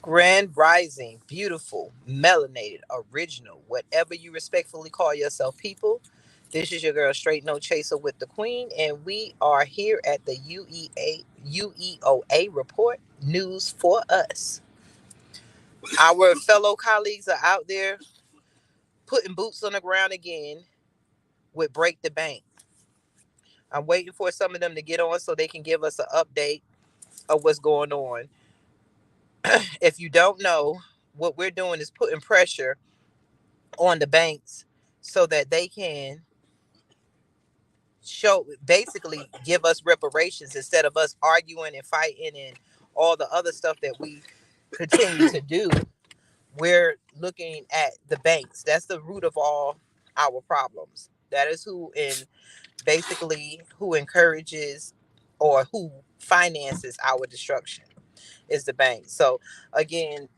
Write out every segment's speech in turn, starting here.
Grand Rising, beautiful, melanated, original, whatever you respectfully call yourself, people. This is your girl, Straight No Chaser with the Queen, and we are here at the UEOA Report, news for us. Our fellow colleagues are out there putting boots on the ground again with Break the Bank. I'm waiting for some of them to get on so they can give us an update of what's going on. If you don't know, what we're doing is putting pressure on the banks so that they can basically give us reparations instead of us arguing and fighting and all the other stuff that we continue to do. We're looking at the banks. That's the root of all our problems. That is who encourages or who finances our destruction is the bank. So again,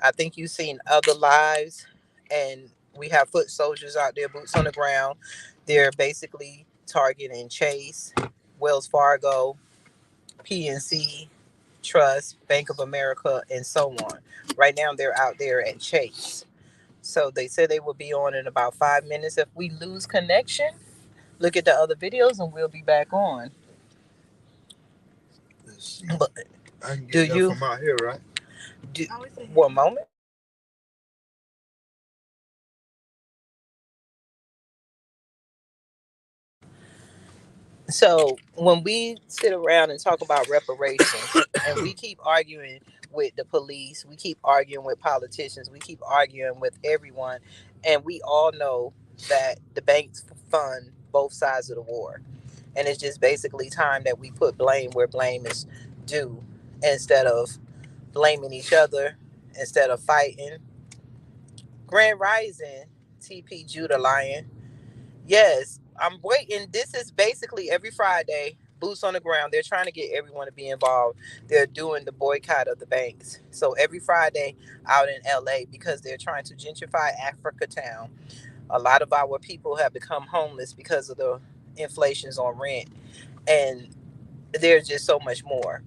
I think you've seen other lives, and we have foot soldiers out there, boots on the ground. They're basically targeting Chase, Wells Fargo, PNC, Trust, Bank of America, and so on. Right now, they're out there at Chase. So they said they will be on in about 5 minutes. If we lose connection, look at the other videos, and we'll be back on. But I can get that from out here, right? One moment. So when we sit around and talk about reparations and we keep arguing with the police, we keep arguing with politicians, we keep arguing with everyone, and we all know that the banks fund both sides of the war. And it's just basically time that we put blame where blame is due instead of blaming each other, instead of fighting. Grand Rising, TP Judah Lion. Yes, I'm waiting. This is basically every Friday, boots on the ground. They're trying to get everyone to be involved. They're doing the boycott of the banks. So every Friday out in LA, because they're trying to gentrify Africa Town. A lot of our people have become homeless because of the inflations on rent. And there's just so much more.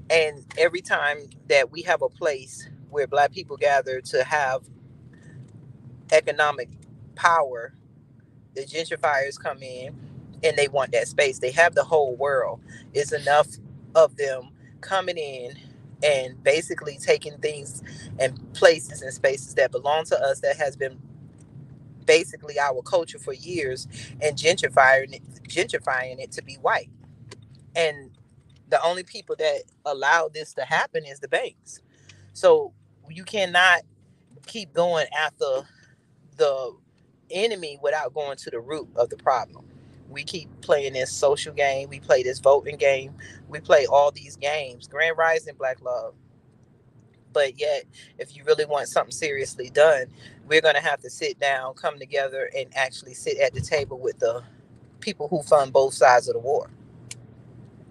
And every time that we have a place where Black people gather to have economic power, the gentrifiers come in and they want that space. They have the whole world. It's enough of them coming in and basically taking things and places and spaces that belong to us, that has been basically our culture for years, and gentrifying it to be white. And the only people that allow this to happen is the banks. So you cannot keep going after the enemy without going to the root of the problem. We keep playing this social game. We play this voting game. We play all these games. Grand Rising, Black Love. But yet, if you really want something seriously done, we're going to have to sit down, come together, and actually sit at the table with the people who fund both sides of the war,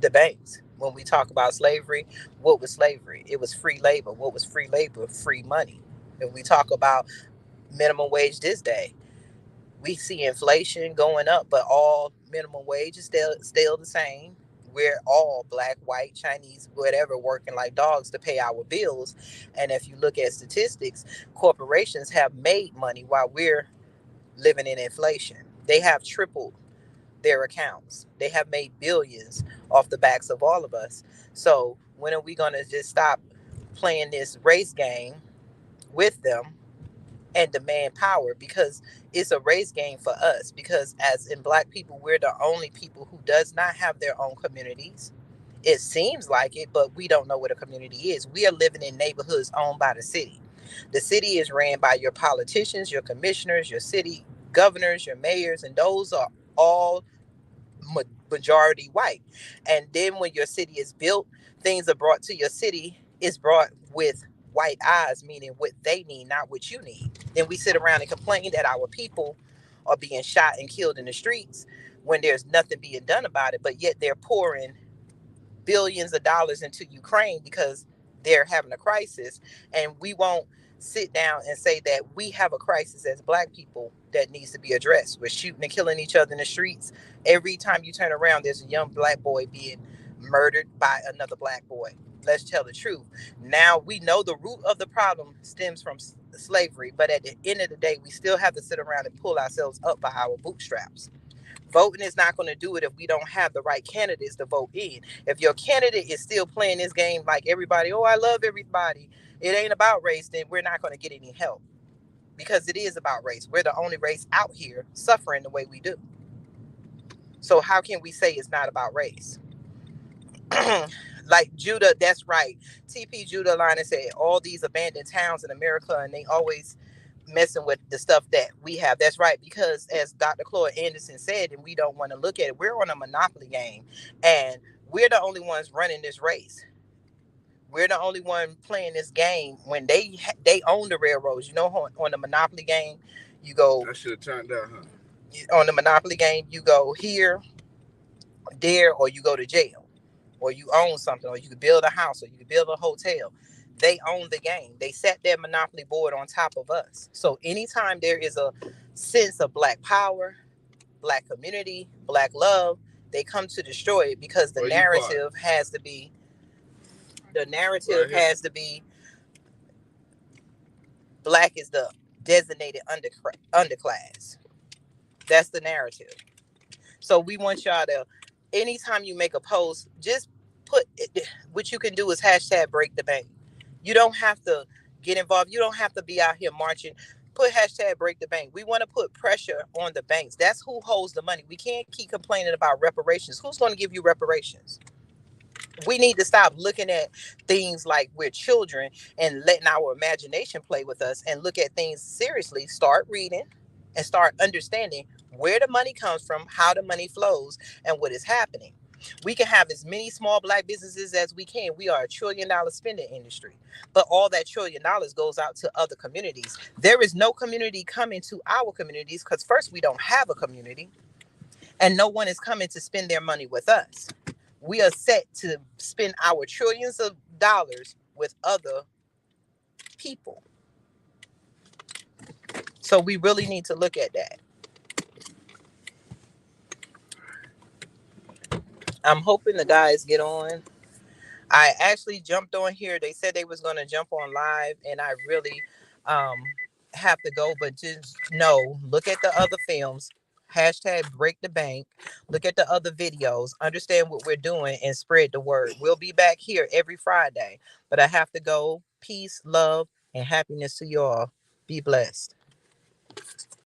the banks. When we talk about slavery, what was slavery? It was free labor. What was free labor? Free money. If we talk about minimum wage this day, we see inflation going up, but all minimum wage is still the same. We're all Black, white, Chinese, whatever, working like dogs to pay our bills. And if you look at statistics, corporations have made money while we're living in inflation. They have tripled their accounts. They have made billions off the backs of all of us. So when are we going to just stop playing this race game with them and demand power? Because it's a race game for us, because as in Black people, we're the only people who does not have their own communities. It seems like it, but we don't know what a community is. We are living in neighborhoods owned by the city. The city is ran by your politicians, your commissioners, your city governors, your mayors, and those are all majority white. And then when your city is built, things are brought to your city is brought with white eyes, meaning what they need, not what you need. Then we sit around and complain that our people are being shot and killed in the streets when there's nothing being done about it, but yet they're pouring billions of dollars into Ukraine because they're having a crisis. And we won't sit down and say that we have a crisis as Black people that needs to be addressed. We're shooting and killing each other in the streets. Every time you turn around, there's a young Black boy being murdered by another Black boy. Let's tell the truth. Now we know the root of the problem stems from slavery, but at the end of the day, we still have to sit around and pull ourselves up by our bootstraps. Voting is not going to do it if we don't have the right candidates to vote in. If your candidate is still playing this game like everybody, oh, I love everybody, it ain't about race, then we're not going to get any help, because it is about race. We're the only race out here suffering the way we do. So how can we say it's not about race? Like Judah, that's right. TP Judah Liner said all these abandoned towns in America, and they always messing with the stuff that we have. That's right, because as Dr. Claude Anderson said, and we don't want to look at it, we're on a monopoly game, and we're the only ones running this race. We're the only one playing this game. When they own the railroads, you know, on the monopoly game, you go. I should have turned out, huh? On the monopoly game, you go here, there, or you go to jail, or you own something, or you could build a house, or you could build a hotel. They own the game. They set their monopoly board on top of us. So anytime there is a sense of black power, black community, black love, they come to destroy it, because the narrative has to be. The narrative has to be black is the designated underclass. That's the narrative. So we want y'all to, anytime you make a post, just put it, what you can do is hashtag break the bank. You don't have to get involved. You don't have to be out here marching. Put hashtag break the bank. We want to put pressure on the banks. That's who holds the money. We can't keep complaining about reparations. Who's going to give you reparations? We need to stop looking at things like we're children and letting our imagination play with us, and look at things seriously. Start reading and start understanding where the money comes from, how the money flows, and what is happening. We can have as many small black businesses as we can. We are $1 trillion spending industry, but all that $1 trillion goes out to other communities. There is no community coming to our communities, because first, we don't have a community, and no one is coming to spend their money with us. We are set to spend our trillions of dollars with other people. So we really need to look at that. I'm hoping the guys get on. I actually jumped on here. They said they was going to jump on live, and I really have to go. But just know, look at the other films. Hashtag break the bank. Look at the other videos. Understand what we're doing and spread the word. We'll be back here every Friday. But I have to go. Peace, love, and happiness to you all. Be blessed.